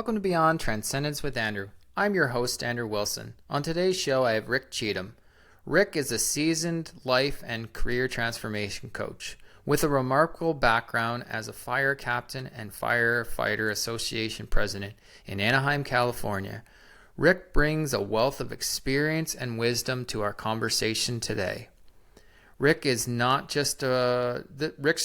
Welcome to Beyond Transcendence with Andrew. I'm your host, Andrew Wilson. On today's show, I have Rick Cheatham. Rick is a seasoned life and career transformation coach with a remarkable background as a fire captain and firefighter association president in Anaheim, California. Rick brings a wealth of experience and wisdom to our conversation today. Rick's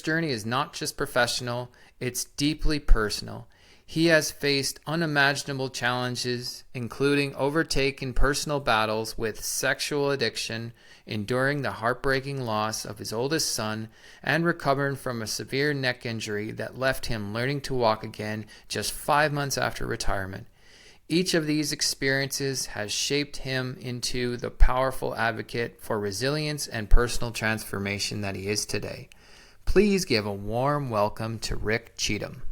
journey is not just professional, it's deeply personal. He has faced unimaginable challenges, including overtaking personal battles with sexual addiction, enduring the heartbreaking loss of his oldest son, and recovering from a severe neck injury that left him learning to walk again just 5 months after retirement. Each of these experiences has shaped him into the powerful advocate for resilience and personal transformation that he is today. Please give a warm welcome to Rick Cheatham.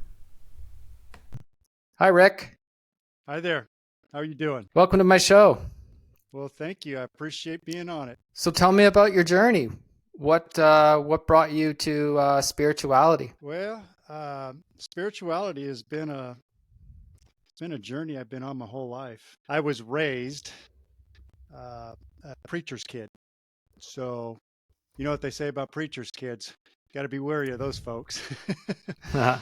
Hi, Rick. Hi there. How are you doing? Welcome to my show. Well, thank you. I appreciate being on it. So tell me about your journey. What brought you to spirituality? Well, spirituality has been a journey I've been on my whole life. I was raised a preacher's kid. So you know what they say about preacher's kids. Got to be wary of those folks.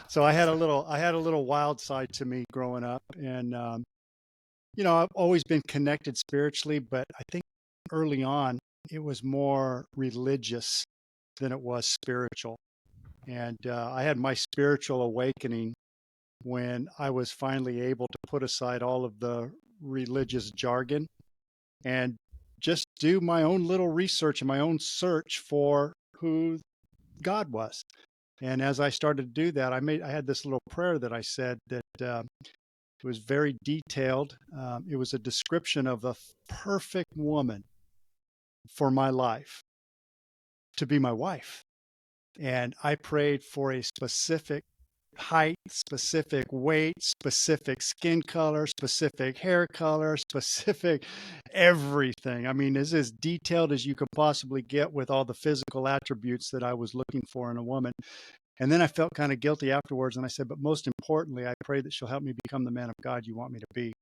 So I had a little wild side to me growing up, and I've always been connected spiritually, but I think early on it was more religious than it was spiritual. And I had my spiritual awakening when I was finally able to put aside all of the religious jargon and just do my own little research and my own search for who God was. And as I started to do that, I had this little prayer that I said that it was very detailed. It was a description of the perfect woman for my life to be my wife. And I prayed for a specific height, specific weight, specific skin color, specific hair color, specific everything. I mean, it's as detailed as you could possibly get with all the physical attributes that I was looking for in a woman. And then I felt kind of guilty afterwards. And I said, but most importantly, I pray that she'll help me become the man of God you want me to be.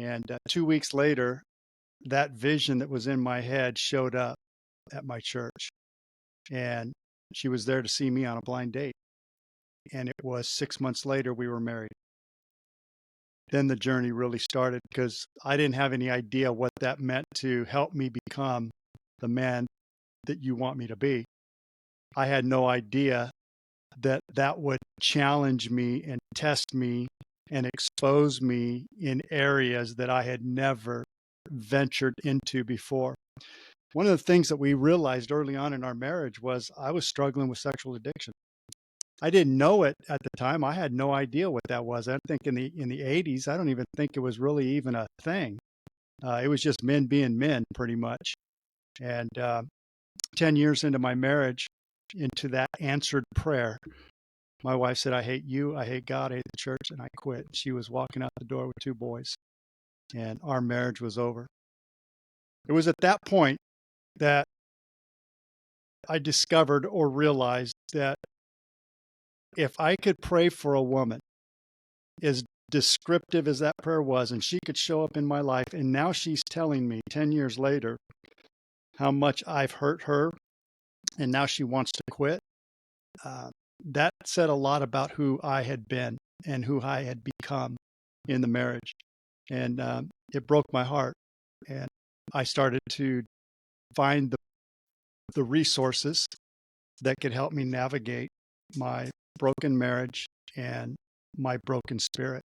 And 2 weeks later, that vision that was in my head showed up at my church. And she was there to see me on a blind date. And it was 6 months later we were married. Then the journey really started because I didn't have any idea what that meant to help me become the man that you want me to be. I had no idea that that would challenge me and test me and expose me in areas that I had never ventured into before. One of the things that we realized early on in our marriage was I was struggling with sexual addiction. I didn't know it at the time. I had no idea what that was. I think in the 80s, I don't even think it was really even a thing. It was just men being men, pretty much. And 10 years into my marriage, into that answered prayer, my wife said, I hate you, I hate God, I hate the church, and I quit. She was walking out the door with 2 boys, and our marriage was over. It was at that point that I discovered or realized that if I could pray for a woman as descriptive as that prayer was, and she could show up in my life, and now she's telling me 10 years later how much I've hurt her, and now she wants to quit, that said a lot about who I had been and who I had become in the marriage. And it broke my heart. And I started to find the resources that could help me navigate my broken marriage and my broken spirit.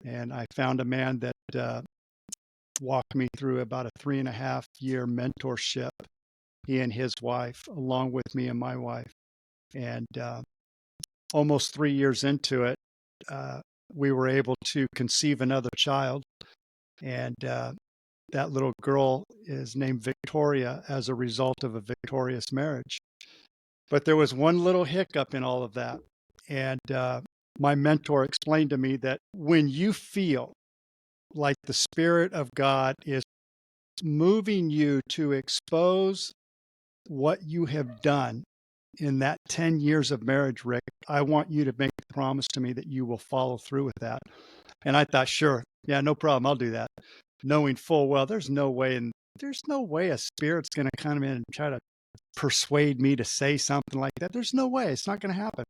And I found a man that walked me through about a 3.5-year mentorship, he and his wife, along with me and my wife. And almost 3 years into it, we were able to conceive another child. And that little girl is named Victoria as a result of a victorious marriage. But there was one little hiccup in all of that. And my mentor explained to me that when you feel like the Spirit of God is moving you to expose what you have done in that 10 years of marriage, Rick, I want you to make the promise to me that you will follow through with that. And I thought, sure, yeah, no problem, I'll do that. Knowing full well there's no way a spirit's going to come in and try to persuade me to say something like that. There's no way. It's not going to happen.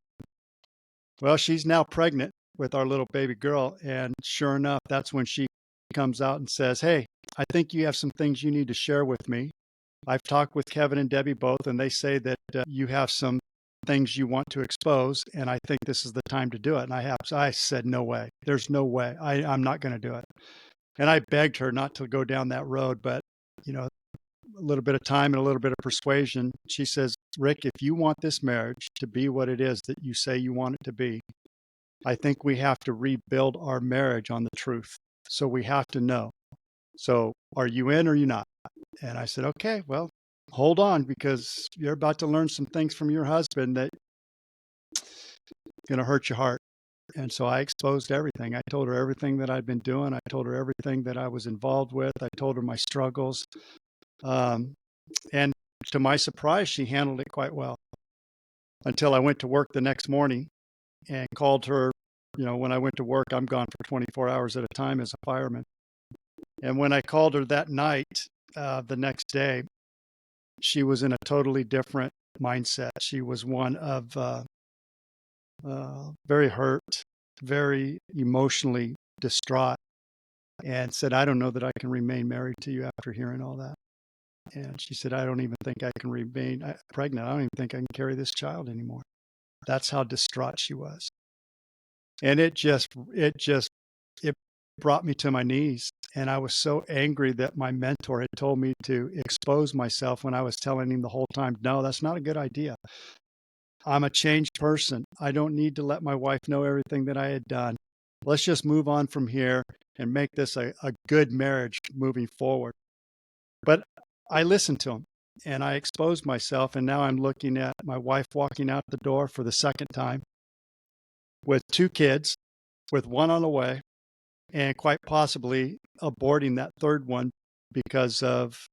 Well, she's now pregnant with our little baby girl. And sure enough, that's when she comes out and says, hey, I think you have some things you need to share with me. I've talked with Kevin and Debbie both, and they say that you have some things you want to expose, and I think this is the time to do it. And I said, no way. There's no way. I'm not going to do it. And I begged her not to go down that road, but, a little bit of time and a little bit of persuasion. She says, Rick, if you want this marriage to be what it is that you say you want it to be, I think we have to rebuild our marriage on the truth. So we have to know. So are you in or are you not? And I said, okay, well, hold on, because you're about to learn some things from your husband that going to hurt your heart. And so I exposed everything. I told her everything that I'd been doing. I told her everything that I was involved with. I told her my struggles. And to my surprise, she handled it quite well until I went to work the next morning and called her. When I went to work, I'm gone for 24 hours at a time as a fireman. And when I called her that night, the next day, she was in a totally different mindset. She was one of very hurt, very emotionally distraught, and said, I don't know that I can remain married to you after hearing all that. And she said, I don't even think I can remain pregnant. I don't even think I can carry this child anymore. That's how distraught she was. And it brought me to my knees. And I was so angry that my mentor had told me to expose myself when I was telling him the whole time, no, that's not a good idea. I'm a changed person. I don't need to let my wife know everything that I had done. Let's just move on from here and make this a good marriage moving forward. But I listened to him and I exposed myself. And now I'm looking at my wife walking out the door for the second time with 2 kids, with one on the way, and quite possibly aborting that third one because of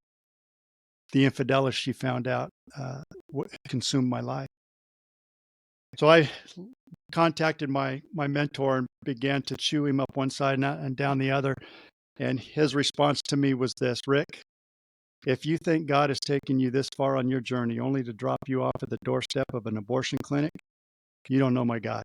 the infidelity she found out consumed my life. So I contacted my mentor and began to chew him up one side and down the other. And his response to me was this: Rick, if you think God has taken you this far on your journey only to drop you off at the doorstep of an abortion clinic, you don't know my God.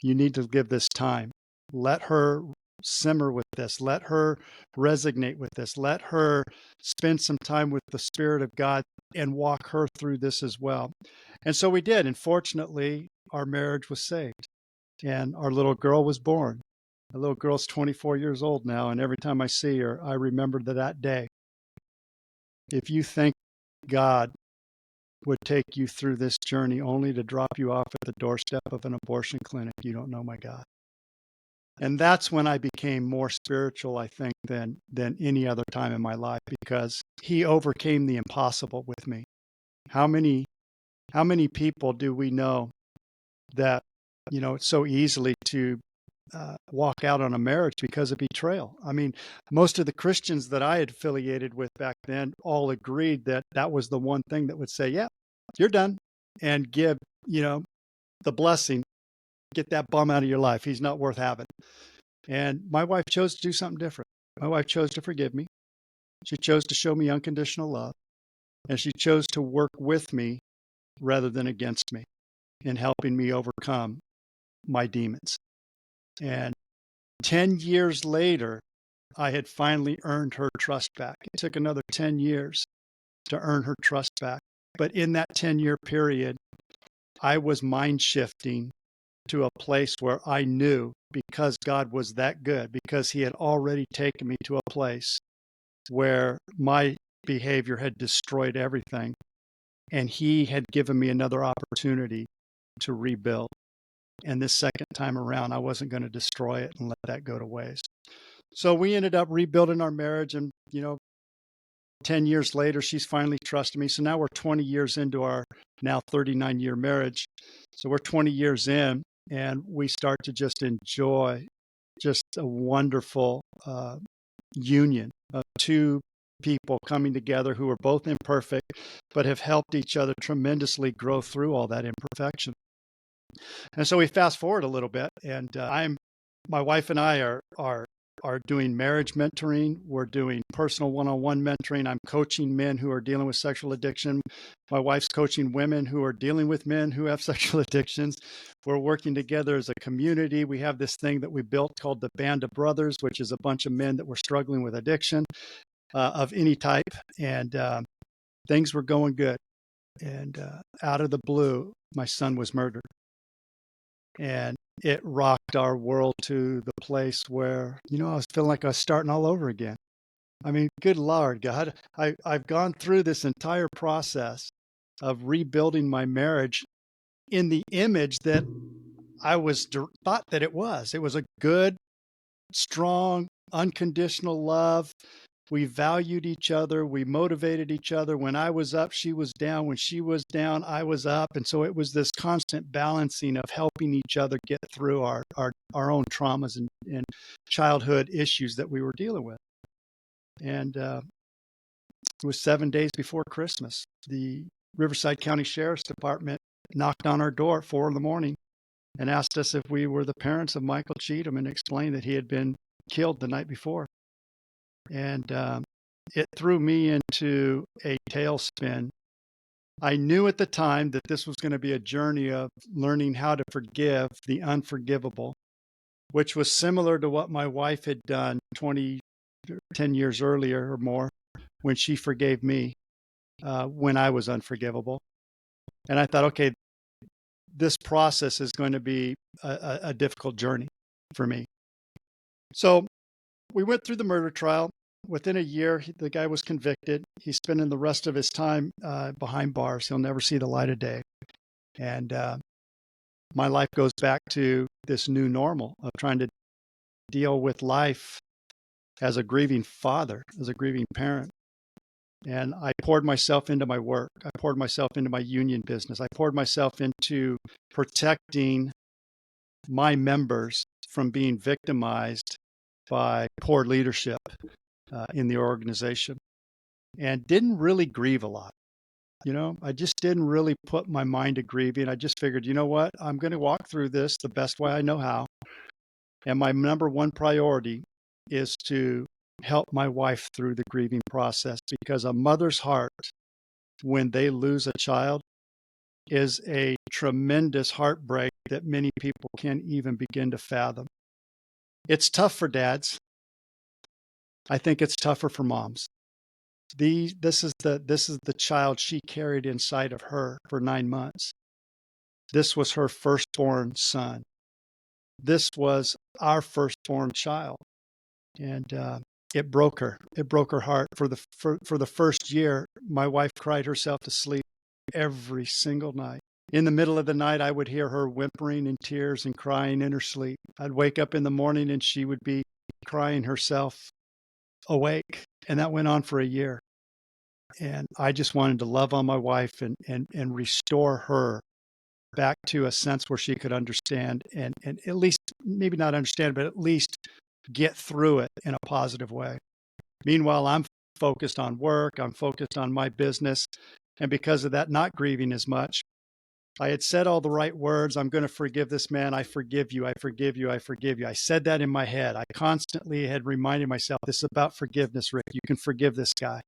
You need to give this time. Let her simmer with this. Let her resonate with this. Let her spend some time with the Spirit of God and walk her through this as well. And so we did. And fortunately, our marriage was saved. And our little girl was born. The little girl's 24 years old now. And every time I see her, I remember that day. If you think God would take you through this journey only to drop you off at the doorstep of an abortion clinic, you don't know my God. And that's when I became more spiritual, I think, than any other time in my life, because he overcame the impossible with me. How many people do we know that, it's so easily to walk out on a marriage because of betrayal? I mean, most of the Christians that I had affiliated with back then all agreed that that was the one thing that would say, yeah, you're done, and give, the blessing, get that bum out of your life. He's not worth having. And my wife chose to do something different. My wife chose to forgive me. She chose to show me unconditional love. And she chose to work with me rather than against me in helping me overcome my demons. And 10 years later, I had finally earned her trust back. It took another 10 years to earn her trust back. But in that 10-year period, I was mind shifting to a place where I knew, because God was that good, because he had already taken me to a place where my behavior had destroyed everything, and he had given me another opportunity to rebuild. And this second time around, I wasn't going to destroy it and let that go to waste. So we ended up rebuilding our marriage, and 10 years later, she's finally trusted me. So now we're 20 years into our now 39-year marriage. So we're 20 years in, and we start to just enjoy just a wonderful union of 2 people coming together who are both imperfect, but have helped each other tremendously grow through all that imperfection. And so we fast forward a little bit, and my wife and I are doing marriage mentoring. We're doing personal one-on-one mentoring. I'm coaching men who are dealing with sexual addiction. My wife's coaching women who are dealing with men who have sexual addictions. We're working together as a community. We have this thing that we built called the Band of Brothers, which is a bunch of men that were struggling with addiction of any type. And things were going good. And out of the blue, my son was murdered. And it rocked our world to the place where, I was feeling like I was starting all over again. I mean, good Lord, God, I've gone through this entire process of rebuilding my marriage in the image that I thought that it was. It was a good, strong, unconditional love. We valued each other. We motivated each other. When I was up, she was down. When she was down, I was up. And so it was this constant balancing of helping each other get through our own traumas and childhood issues that we were dealing with. And it was 7 days before Christmas. The Riverside County Sheriff's Department knocked on our door at 4 a.m. and asked us if we were the parents of Michael Cheatham and explained that he had been killed the night before. And it threw me into a tailspin. I knew at the time that this was going to be a journey of learning how to forgive the unforgivable, which was similar to what my wife had done 10 years earlier or more when she forgave me when I was unforgivable. And I thought, okay, this process is going to be a difficult journey for me. So we went through the murder trial. Within a year, the guy was convicted. He's spending the rest of his time behind bars. He'll never see the light of day. And my life goes back to this new normal of trying to deal with life as a grieving father, as a grieving parent. And I poured myself into my work. I poured myself into my union business. I poured myself into protecting my members from being victimized by poor leadership in the organization, and didn't really grieve a lot. I just didn't really put my mind to grieving. I just figured, you know what? I'm going to walk through this the best way I know how. And my number one priority is to help my wife through the grieving process, because a mother's heart, when they lose a child, is a tremendous heartbreak that many people can't even begin to fathom. It's tough for dads. I think it's tougher for moms. This is the child she carried inside of her for 9 months. This was her firstborn son. This was our firstborn child, and it broke her. It broke her heart. For the first year, my wife cried herself to sleep every single night. In the middle of the night, I would hear her whimpering in tears and crying in her sleep. I'd wake up in the morning and she would be crying herself awake. And that went on for a year. And I just wanted to love on my wife and restore her back to a sense where she could understand and at least, maybe not understand, but at least get through it in a positive way. Meanwhile, I'm focused on work. I'm focused on my business. And because of that, not grieving as much. I had said all the right words. I'm going to forgive this man. I forgive you. I forgive you. I forgive you. I said that in my head. I constantly had reminded myself, this is about forgiveness, Rick. You can forgive this guy.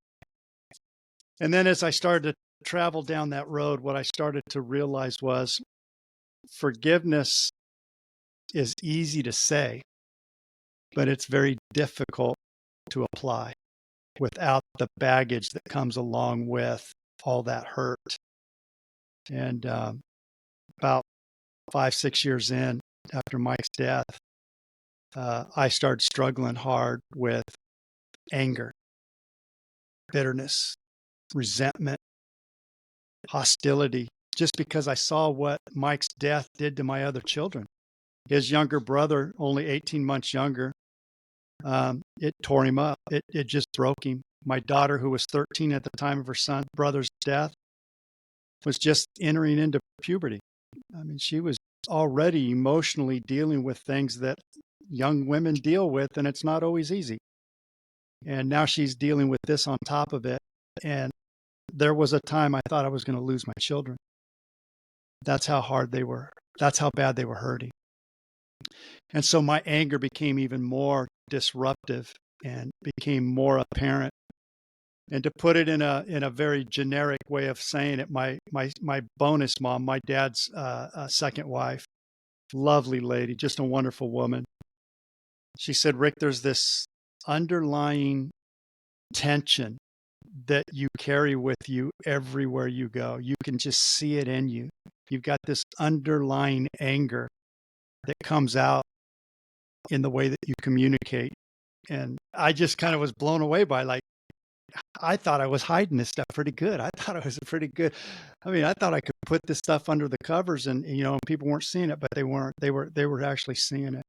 And then as I started to travel down that road, what I started to realize was forgiveness is easy to say, but it's very difficult to apply without the baggage that comes along with all that hurt. And about 5-6 years in, after Mike's death, I started struggling hard with anger, bitterness, resentment, hostility, just because I saw what Mike's death did to my other children. His younger brother, only 18 months younger, it tore him up. It just broke him. My daughter, who was 13 at the time of her brother's death, was just entering into puberty. I mean, she was already emotionally dealing with things that young women deal with, and it's not always easy. And now she's dealing with this on top of it. And there was a time I thought I was going to lose my children. That's how hard they were. That's how bad they were hurting. And so my anger became even more disruptive and became more apparent. And to put it in a very generic way of saying it, my bonus mom, my dad's second wife, lovely lady, just a wonderful woman. She said, Rick, there's this underlying tension that you carry with you everywhere you go. You can just see it in you. You've got this underlying anger that comes out in the way that you communicate. And I just kind of was blown away by, like, I thought I was hiding this stuff pretty good. I thought it was pretty good. I mean, I thought I could put this stuff under the covers and people weren't seeing it, but they weren't. They were actually seeing it.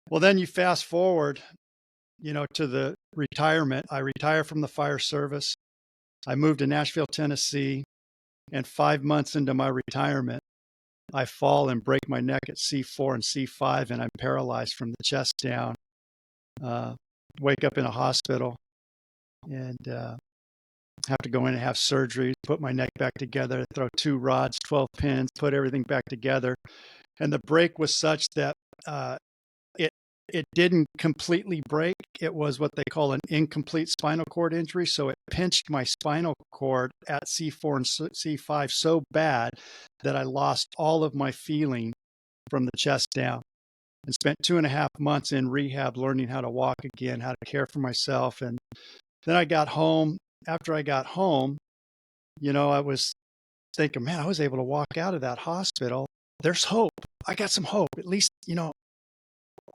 Well, then you fast forward, to the retirement. I retire from the fire service. I moved to Nashville, Tennessee, and 5 months into my retirement, I fall and break my neck at C4 and C5, and I'm paralyzed from the chest down. Wake up in a hospital and have to go in and have surgery, put my neck back together, throw 2 rods, 12 pins, put everything back together. And the break was such that it didn't completely break. It was what they call an incomplete spinal cord injury. So it pinched my spinal cord at C4 and C5 so bad that I lost all of my feeling from the chest down, and spent 2.5 months in rehab learning how to walk again, how to care for myself. And then I got home. After I got home, I was thinking, man, I was able to walk out of that hospital. There's hope. I got some hope. At least,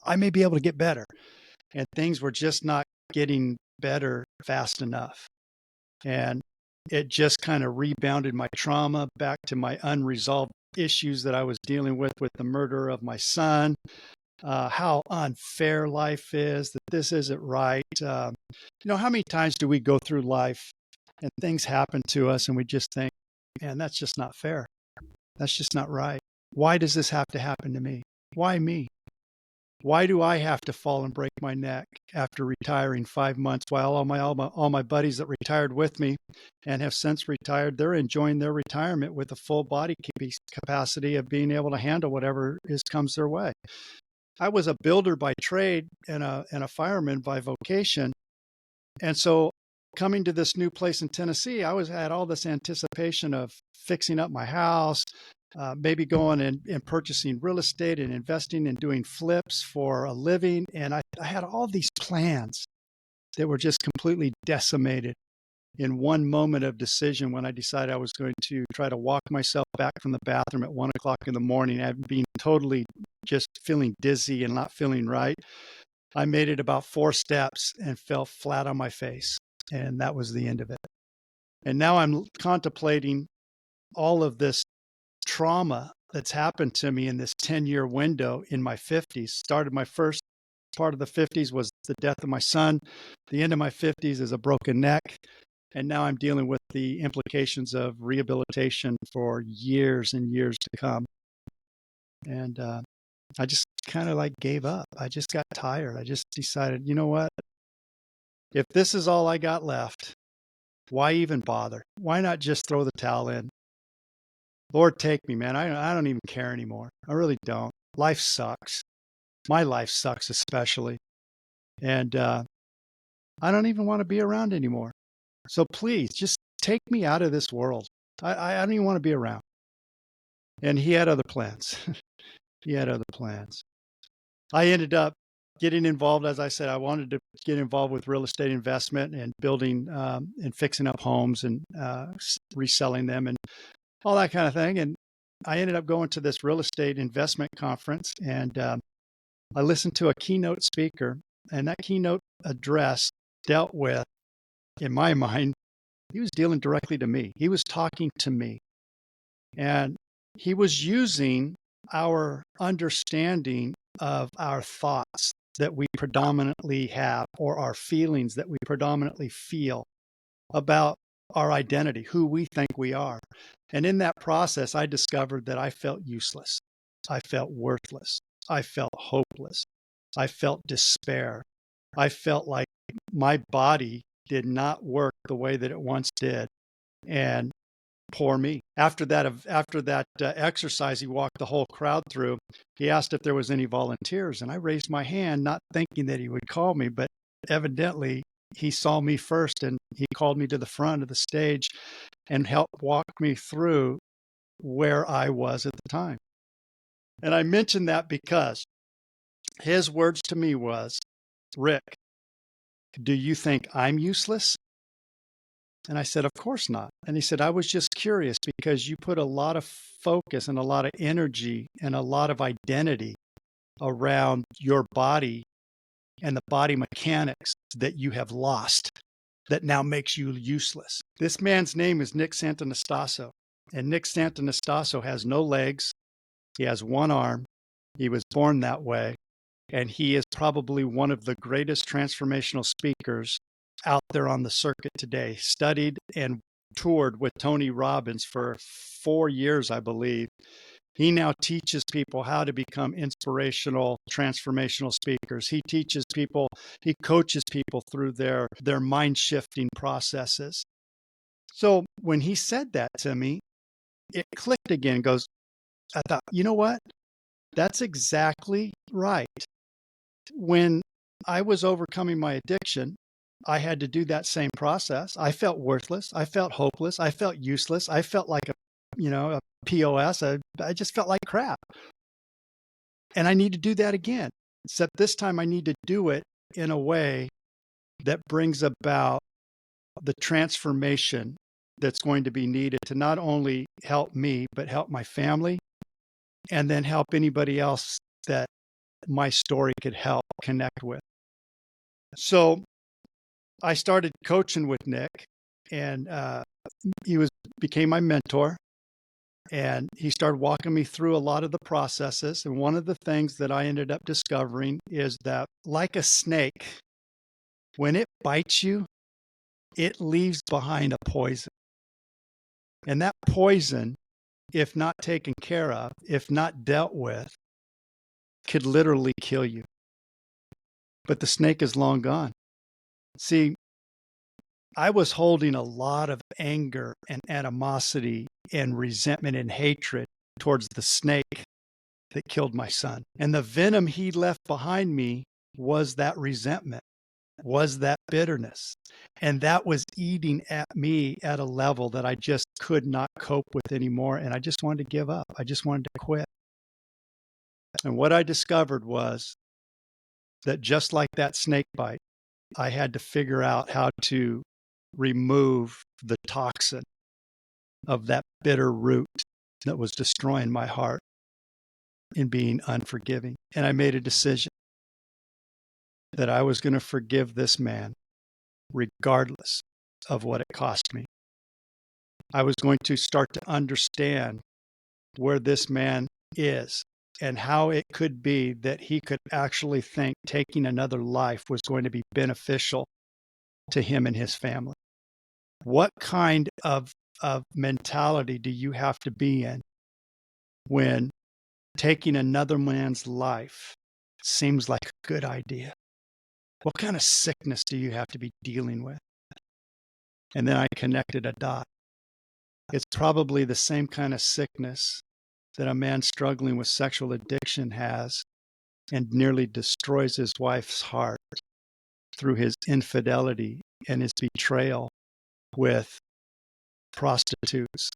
I may be able to get better. And things were just not getting better fast enough. And it just kind of rebounded my trauma back to my unresolved issues that I was dealing with the murder of my son, how unfair life is, that this isn't right. How many times do we go through life and things happen to us and we just think, man, that's just not fair. That's just not right. Why does this have to happen to me? Why me? Why do I have to fall and break my neck after retiring 5 months while all my buddies that retired with me and have since retired, they're enjoying their retirement with a full body capacity of being able to handle whatever comes their way. I was a builder by trade and a fireman by vocation. And so coming to this new place in Tennessee, I had all this anticipation of fixing up my house, maybe going and purchasing real estate and investing and doing flips for a living. And I had all these plans that were just completely decimated in one moment of decision when I decided I was going to try to walk myself back from the bathroom at 1 o'clock in the morning. I've been totally just feeling dizzy and not feeling right. I made it about 4 steps and fell flat on my face. And that was the end of it. And now I'm contemplating all of this trauma that's happened to me in this 10-year window in my 50s. Started my first part of the 50s was the death of my son. The end of my 50s is a broken neck. And now I'm dealing with the implications of rehabilitation for years and years to come. And I just kind of gave up. I just got tired. I just decided, you know what? If this is all I got left, why even bother? Why not just throw the towel in? Lord, take me, man. I don't even care anymore. I really don't. Life sucks. My life sucks especially. And I don't even want to be around anymore. So please, just take me out of this world. I don't even want to be around. And he had other plans. He had other plans. I ended up getting involved. As I said, I wanted to get involved with real estate investment and building and fixing up homes and reselling them and all that kind of thing. And I ended up going to this real estate investment conference, and I listened to a keynote speaker, and that keynote address dealt with, in my mind, he was dealing directly to me. He was talking to me, and he was using our understanding of our thoughts that we predominantly have, or our feelings that we predominantly feel about our identity, who we think we are. And in that process, I discovered that I felt useless. I felt worthless. I felt hopeless. I felt despair. I felt like my body did not work the way that it once did. And poor me. After that exercise he walked the whole crowd through, he asked if there was any volunteers, and I raised my hand, not thinking that he would call me, but evidently he saw me first, and he called me to the front of the stage and helped walk me through where I was at the time. And I mention that because his words to me was, "Rick, do you think I'm useless?" And I said, "Of course not." And he said, "I was just curious because you put a lot of focus and a lot of energy and a lot of identity around your body and the body mechanics that you have lost that now makes you useless." This man's name is Nick Santanastasso. And Nick Santanastasso has no legs. He has one arm. He was born that way. And he is probably one of the greatest transformational speakers out there on the circuit today. Studied and toured with Tony Robbins for 4 years, I believe. He now teaches people how to become inspirational, transformational speakers. He teaches people, he coaches people through their mind shifting processes. So when he said that to me, it clicked again. I thought, you know what? That's exactly right. When I was overcoming my addiction, I had to do that same process. I felt worthless. I felt hopeless. I felt useless. I felt like a POS. I just felt like crap. And I need to do that again. Except this time I need to do it in a way that brings about the transformation that's going to be needed to not only help me, but help my family, and then help anybody else that my story could help connect with. So I started coaching with Nick, and he became my mentor, and he started walking me through a lot of the processes. And one of the things that I ended up discovering is that, like a snake, when it bites you, it leaves behind a poison. And that poison, if not taken care of, if not dealt with, could literally kill you. But the snake is long gone. See, I was holding a lot of anger and animosity and resentment and hatred towards the snake that killed my son. And the venom he left behind me was that resentment, was that bitterness. And that was eating at me at a level that I just could not cope with anymore. And I just wanted to give up. I just wanted to quit. And what I discovered was that just like that snake bite, I had to figure out how to remove the toxin of that bitter root that was destroying my heart and being unforgiving. And I made a decision that I was going to forgive this man regardless of what it cost me. I was going to start to understand where this man is and how it could be that he could actually think taking another life was going to be beneficial to him and his family. What kind of mentality do you have to be in when taking another man's life seems like a good idea? What kind of sickness do you have to be dealing with? And then I connected a dot. It's probably the same kind of sickness that a man struggling with sexual addiction has and nearly destroys his wife's heart through his infidelity and his betrayal with prostitutes,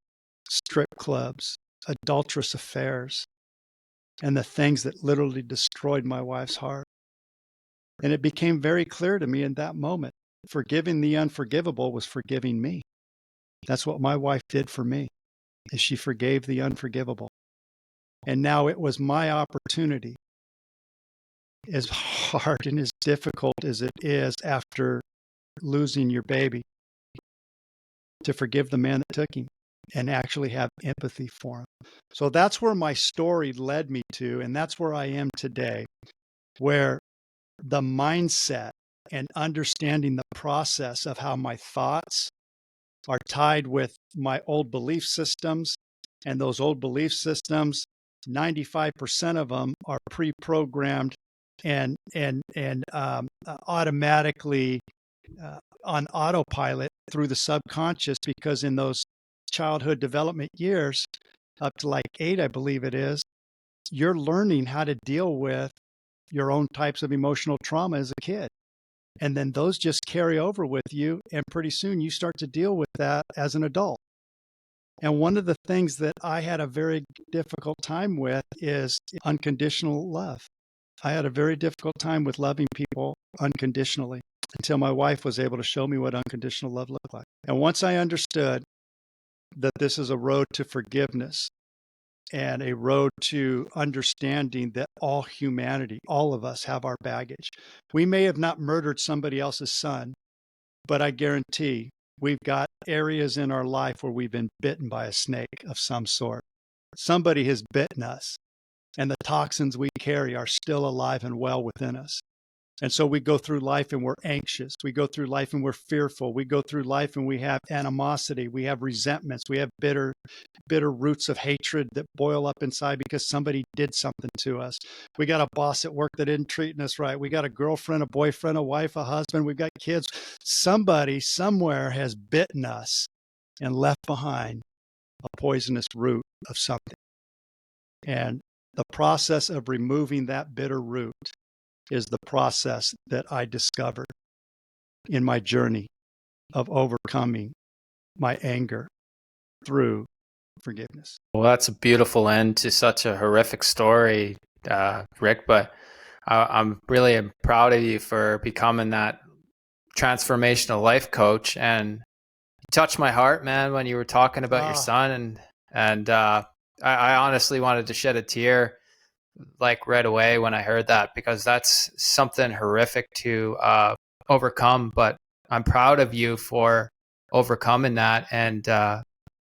strip clubs, adulterous affairs, and the things that literally destroyed my wife's heart. And it became very clear to me in that moment, forgiving the unforgivable was forgiving me. That's what my wife did for me, is she forgave the unforgivable. And now it was my opportunity, as hard and as difficult as it is after losing your baby, to forgive the man that took him and actually have empathy for him. So that's where my story led me to, and that's where I am today, where the mindset and understanding the process of how my thoughts are tied with my old belief systems, and those old belief systems, 95% of them are pre-programmed and automatically on autopilot through the subconscious, because in those childhood development years, up to like 8, I believe it is, you're learning how to deal with your own types of emotional trauma as a kid. And then those just carry over with you. And pretty soon you start to deal with that as an adult. And one of the things that I had a very difficult time with is unconditional love. I had a very difficult time with loving people unconditionally until my wife was able to show me what unconditional love looked like. And once I understood that this is a road to forgiveness and a road to understanding that all humanity, all of us have our baggage. We may have not murdered somebody else's son, but I guarantee we've got areas in our life where we've been bitten by a snake of some sort. Somebody has bitten us, and the toxins we carry are still alive and well within us. And so we go through life and we're anxious. We go through life and we're fearful. We go through life and we have animosity. We have resentments. We have bitter roots of hatred that boil up inside because somebody did something to us. We got a boss at work that didn't treat us right. We got a girlfriend, a boyfriend, a wife, a husband. We've got kids. Somebody somewhere has bitten us and left behind a poisonous root of something. And the process of removing that bitter root is the process that I discovered in my journey of overcoming my anger through forgiveness. Well, that's a beautiful end to such a horrific story, Rick, but I'm really proud of you for becoming that transformational life coach. And you touched my heart, man, when you were talking about your son. And I honestly wanted to shed a tear like right away when I heard that, because that's something horrific to overcome. But I'm proud of you for overcoming that and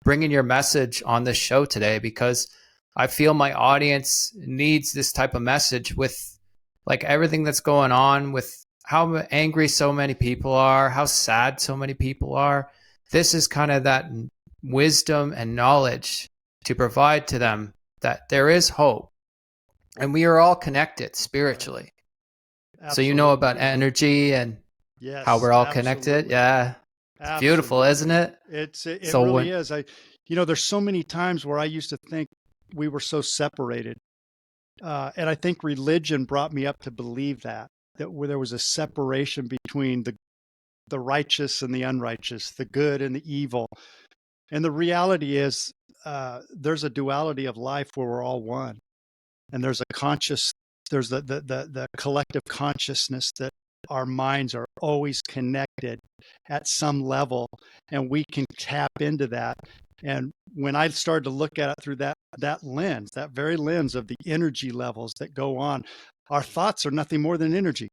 bringing your message on this show today, because I feel my audience needs this type of message with like everything that's going on, with how angry so many people are, how sad so many people are. This is kind of that wisdom and knowledge to provide to them that there is hope. And we are all connected spiritually. Absolutely. So you know about energy and how we're all connected. Yeah. It's beautiful, isn't it? It really is. There's so many times where I used to think we were so separated. And I think religion brought me up to believe that there was a separation between the righteous and the unrighteous, the good and the evil. And the reality is there's a duality of life where we're all one. And there's the collective consciousness that our minds are always connected at some level, and we can tap into that. And when I started to look at it through that lens, that very lens of the energy levels that go on, our thoughts are nothing more than energy.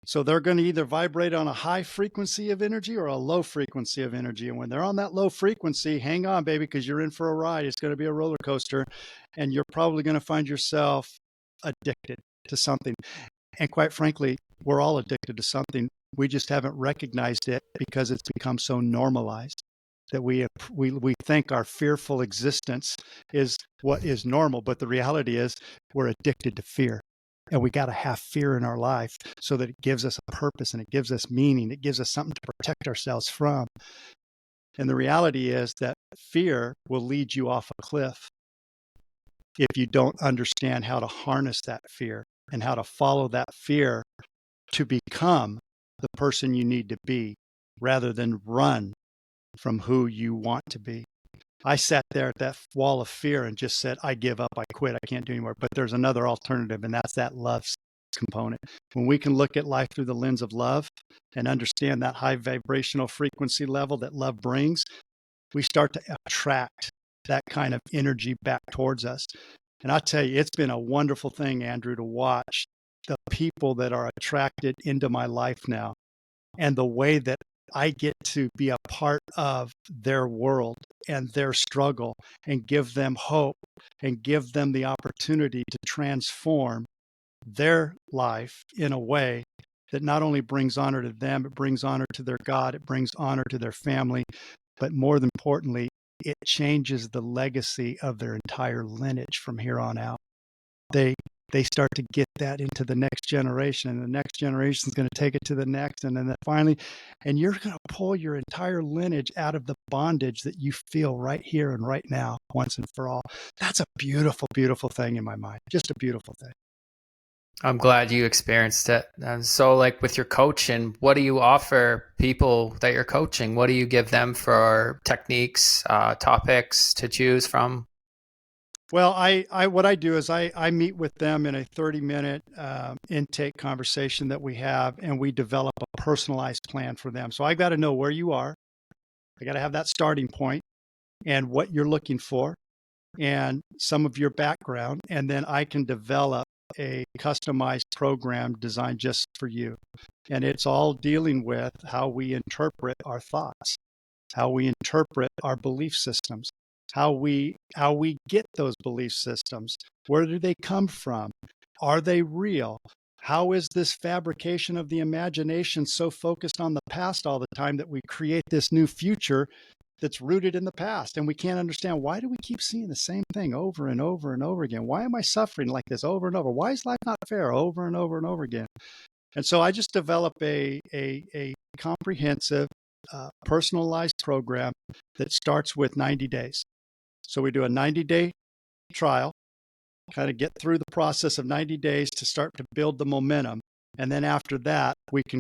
So they're going to either vibrate on a high frequency of energy or a low frequency of energy. And when they're on that low frequency, hang on, baby, because you're in for a ride. It's going to be a roller coaster, and you're probably going to find yourself addicted to something. And quite frankly, we're all addicted to something. We just haven't recognized it because it's become so normalized that we think our fearful existence is what is normal. But the reality is we're addicted to fear. And we got to have fear in our life so that it gives us a purpose and it gives us meaning. It gives us something to protect ourselves from. And the reality is that fear will lead you off a cliff if you don't understand how to harness that fear and how to follow that fear to become the person you need to be rather than run from who you want to be. I sat there at that wall of fear and just said, I give up, I quit, I can't do anymore. But there's another alternative, and that's that love component. When we can look at life through the lens of love and understand that high vibrational frequency level that love brings, we start to attract that kind of energy back towards us. And I tell you, it's been a wonderful thing, Andrew, to watch the people that are attracted into my life now and the way that I get to be a part of their world and their struggle and give them hope and give them the opportunity to transform their life in a way that not only brings honor to them, it brings honor to their God, it brings honor to their family, but more than importantly, it changes the legacy of their entire lineage from here on out. They they start to get that into the next generation, and the next generation is going to take it to the next, and then finally, and you're going to pull your entire lineage out of the bondage that you feel right here and right now, once and for all. That's a beautiful, beautiful thing in my mind. Just a beautiful thing. I'm glad you experienced it. And so, like with your coaching, what do you offer people that you're coaching? What do you give them for techniques, topics to choose from? Well, what I do is I meet with them in a 30-minute intake conversation that we have, and we develop a personalized plan for them. So I've got to know where you are. I got to have that starting point and what you're looking for and some of your background, and then I can develop a customized program designed just for you. And it's all dealing with how we interpret our thoughts, how we interpret our belief systems, how we get those belief systems. Where do they come from? Are they real? How is this fabrication of the imagination so focused on the past all the time that we create this new future that's rooted in the past? And we can't understand, why do we keep seeing the same thing over and over and over again? Why am I suffering like this over and over? Why is life not fair over and over and over again? And so I just develop a comprehensive, personalized program that starts with 90 days. So we do a 90-day trial, kind of get through the process of 90 days to start to build the momentum. And then after that, we can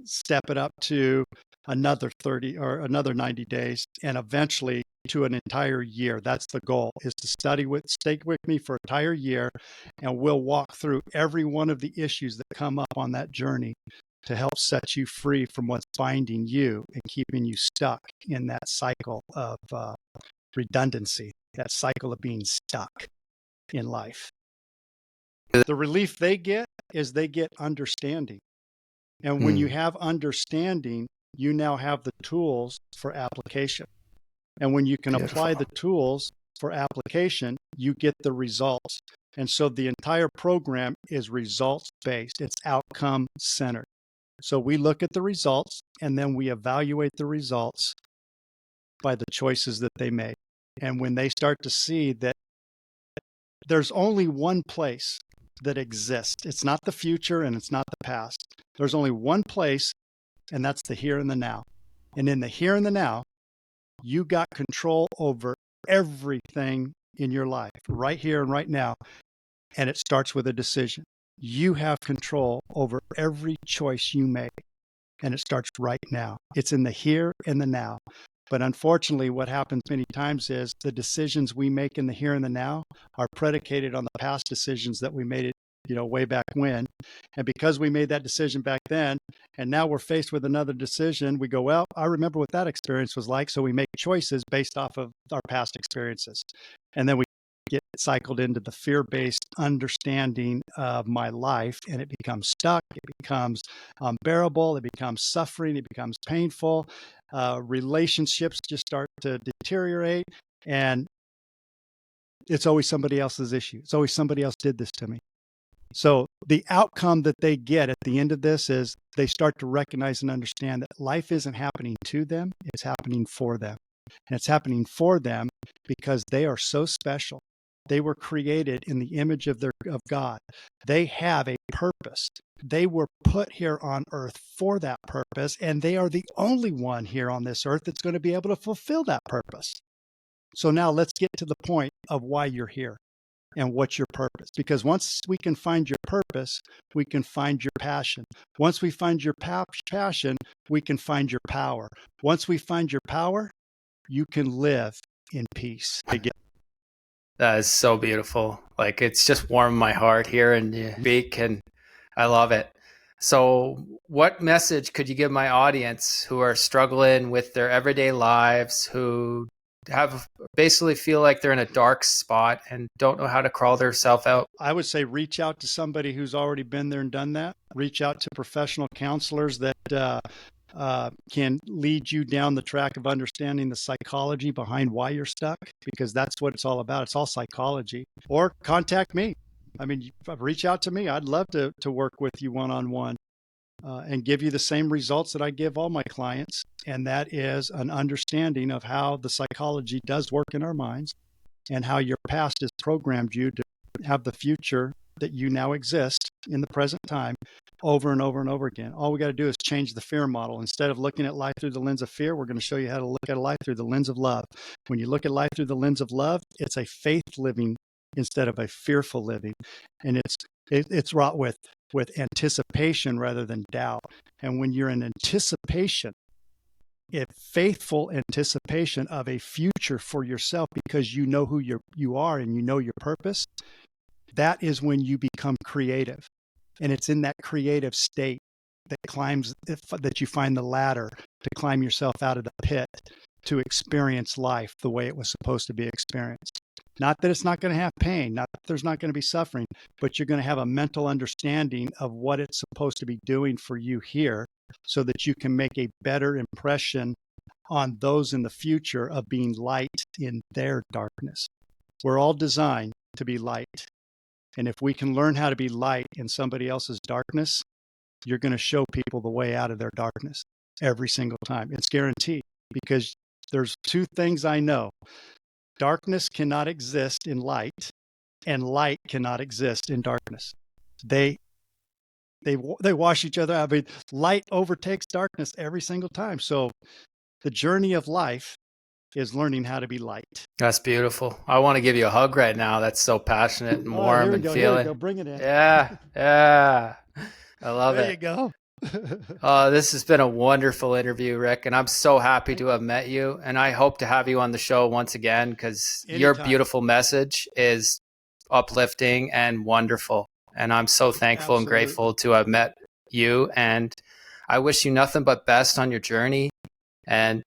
step it up to another 30 or another 90 days, and eventually to an entire year. That's the goal, is to stay with me for an entire year, and we'll walk through every one of the issues that come up on that journey to help set you free from what's binding you and keeping you stuck in that cycle of redundancy, that cycle of being stuck in life. The relief they get is they get understanding. And when you have understanding, you now have the tools for application. And when you can apply the tools for application, you get the results. And so the entire program is results-based. It's outcome-centered. So we look at the results, and then we evaluate the results by the choices that they made. And when they start to see that there's only one place that exists, it's not the future and it's not the past. There's only one place, and that's the here and the now. And in the here and the now, you got control over everything in your life, right here and right now. And it starts with a decision. You have control over every choice you make, and it starts right now. It's in the here and the now. But unfortunately, what happens many times is the decisions we make in the here and the now are predicated on the past decisions that we made way back when. And because we made that decision back then, and now we're faced with another decision, we go, well, I remember what that experience was like. So we make choices based off of our past experiences. And then we get cycled into the fear-based understanding of my life, and it becomes stuck, it becomes unbearable, it becomes suffering, it becomes painful. Relationships just start to deteriorate, and it's always somebody else's issue. It's always somebody else did this to me. So the outcome that they get at the end of this is they start to recognize and understand that life isn't happening to them, it's happening for them. And it's happening for them because they are so special. They were created in the image of God. They have a purpose. They were put here on earth for that purpose, and they are the only one here on this earth that's going to be able to fulfill that purpose. So now let's get to the point of why you're here and what's your purpose. Because once we can find your purpose, we can find your passion. Once we find your passion, we can find your power. Once we find your power, you can live in peace. That is so beautiful. Like, it's just warmed my heart here and you speak, and I love it. So what message could you give my audience who are struggling with their everyday lives, who have basically feel like they're in a dark spot and don't know how to crawl themselves out? I would say reach out to somebody who's already been there and done that. Reach out to professional counselors that can lead you down the track of understanding the psychology behind why you're stuck, because that's what it's all about. It's all psychology. Or contact me. I mean, reach out to me. I'd love to work with you one-on-one and give you the same results that I give all my clients. And that is an understanding of how the psychology does work in our minds and how your past has programmed you to have the future that you now exist in the present time over and over and over again. All we got to do is change the fear model. Instead of looking at life through the lens of fear, we're going to show you how to look at life through the lens of love. When you look at life through the lens of love, it's a faith living instead of a fearful living. And it's wrought with anticipation rather than doubt. And when you're in anticipation, a faithful anticipation of a future for yourself because you know who you are and you know your purpose, that is when you become creative. And it's in that creative state that you find the ladder to climb yourself out of the pit to experience life the way it was supposed to be experienced. Not that it's not going to have pain, not that there's not going to be suffering, but you're going to have a mental understanding of what it's supposed to be doing for you here so that you can make a better impression on those in the future of being light in their darkness. We're all designed to be light. And if we can learn how to be light in somebody else's darkness, you're going to show people the way out of their darkness every single time. It's guaranteed, because there's two things I know. Darkness cannot exist in light, and light cannot exist in darkness. They wash each other out. I mean, light overtakes darkness every single time. So the journey of life is learning how to be light. That's beautiful. I want to give you a hug right now. That's so passionate and warm and feeling. Here we go. Bring it in. Yeah. I love it. There you go. This has been a wonderful interview, Rick, and I'm so happy to have met you. And I hope to have you on the show once again, because your beautiful message is uplifting and wonderful. And I'm so thankful and grateful to have met you. And I wish you nothing but best on your journey, and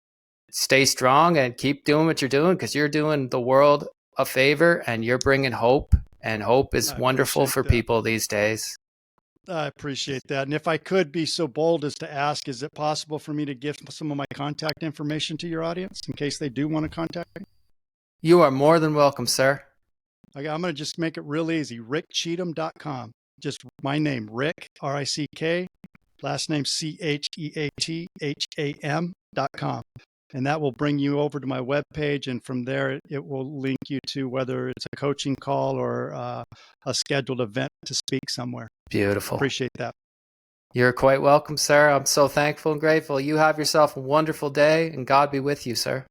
stay strong and keep doing what you're doing, because you're doing the world a favor and you're bringing hope, and hope is wonderful for people these days. I appreciate that. And if I could be so bold as to ask, is it possible for me to give some of my contact information to your audience in case they do want to contact me? You are more than welcome, sir. Okay, I'm going to just make it real easy. RickCheatham.com. Just my name, Rick, R-I-C-K, last name CHEATHAM.com. And that will bring you over to my webpage. And from there, it will link you to whether it's a coaching call or a scheduled event to speak somewhere. Beautiful. Appreciate that. You're quite welcome, sir. I'm so thankful and grateful. You have yourself a wonderful day, and God be with you, sir.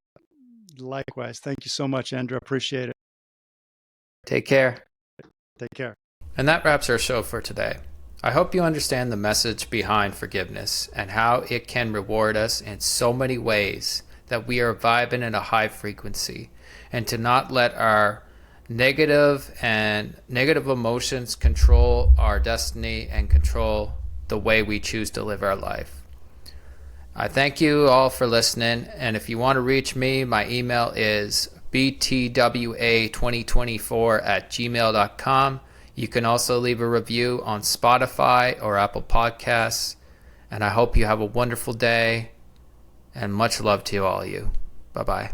Likewise. Thank you so much, Andrew. Appreciate it. Take care. Take care. And that wraps our show for today. I hope you understand the message behind forgiveness and how it can reward us in so many ways, that we are vibing in a high frequency, and to not let our negative emotions control our destiny and control the way we choose to live our life. I thank you all for listening. And if you want to reach me, my email is btwa2024@gmail.com. You can also leave a review on Spotify or Apple Podcasts. And I hope you have a wonderful day, and much love to all of you. Bye-bye.